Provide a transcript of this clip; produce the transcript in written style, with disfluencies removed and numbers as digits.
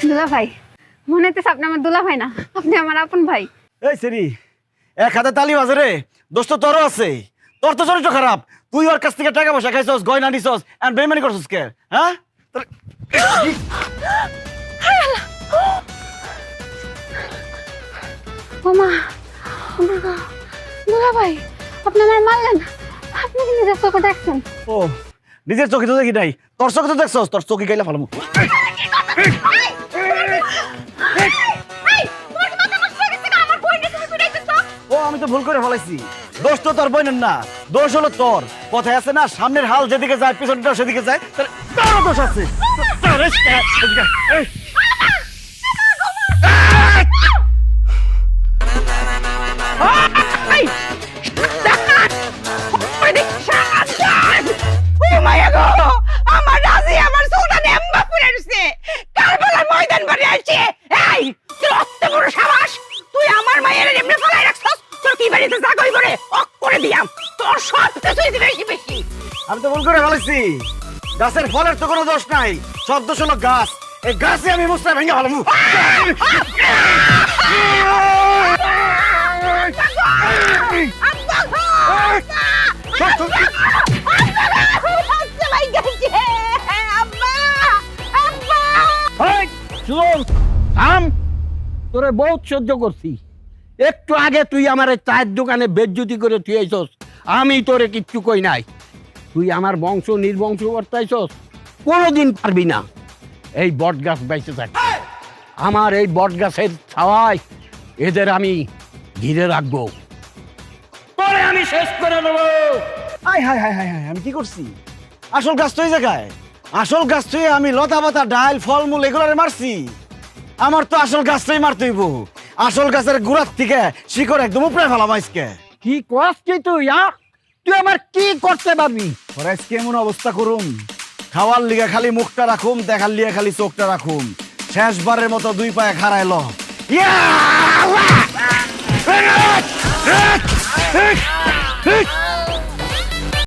দুলা ভাই, মনে হচ্ছে আপনি আমার দুলা ভাই না, আপনি আমার আপন ভাই। এই সেরি, এক হাতে তালি বাজে রে। দোষ তো তোরও আছে। তোর তো চরিত্র খারাপ। তুই ওর কাছ থেকে টাকা পয়সা খাইছস, গয়না নিছস, আর বেইমানি করছস কে? হ্যাঁ? ওমা, দুলা ভাই, আপনি আমার মারলেন। আপনি কি নিজের চোখে দেখছেন? ও, নিজের চোখে তো দেখি নাই। তোর চোখে তো দেখছস, তোর চোখে গাইলা ভালো। ও, আমি তো ভুল করে ফেলাইছি। দোষ তো তোর বোনের না, দোষ হলো তোর। কথায় আছে না, সামনের হাল যেদিকে যায় পিছনটাও সেদিকে যায়। তোরও দোষ আছে। আমার রাজি আমার সুলতান এম্বা পুরে রইছে কারবালার ময়দান বাড়ি আইছে। এই তোর অত বড় সাহস, তুই আমার মায়ের এমনি ফলাই রাখছস। তোর কি বাড়িতে যা কই করে অক করে দিয়াম। তোর সব কিছুই বেশি বেশি। আমি তো ভুল করে ফেলাইছি। গাছের ফলের তো কোনো দোষ নাই, সব দোষ হলো গাছ। এই গাছে আমি মুস্তা ভেঙে ফেলামু। তোরে বহুত সহ্য করছি। একটু আগে তুই আমার চায়ের দোকানে বেজ্জুতি করে তুই আইছস, আমি তোরে কিচ্ছু কই নাই। তুই আমার বংশ নির্বংশ করতেছস, কোনোদিন পারবি না। এই বট গাছ বাইচে থাক, আমার এই বট গাছের ছাওয়ায় এদের আমি ঘিরে রাখবো। তোরে আমি শেষ করে দেবো। High high high high high, আমি কি করছি? আসল গাছ তো এই জায়গায়। আসল গাছ তো আমি লতা পাতা ডাল ফলমূল এগুলোরে মারছি। আমার তো আসল গাছটাই মারতে হইব। আসল গাছের গোড়ার থেকে শিকড় একদম উপরে ফেলাম আজকে। কি করছিস তুই? তুই আমার কি করতে পারবি? ওর আজকে এমন অবস্থা করুম, খাওয়ার লিগে খালি মুখটা রাখুম, দেখার লিগে খালি চোখটা রাখুম। শেষবারের মতো দুই পায়ে খাড়াইল। ইয়া আল্লাহ!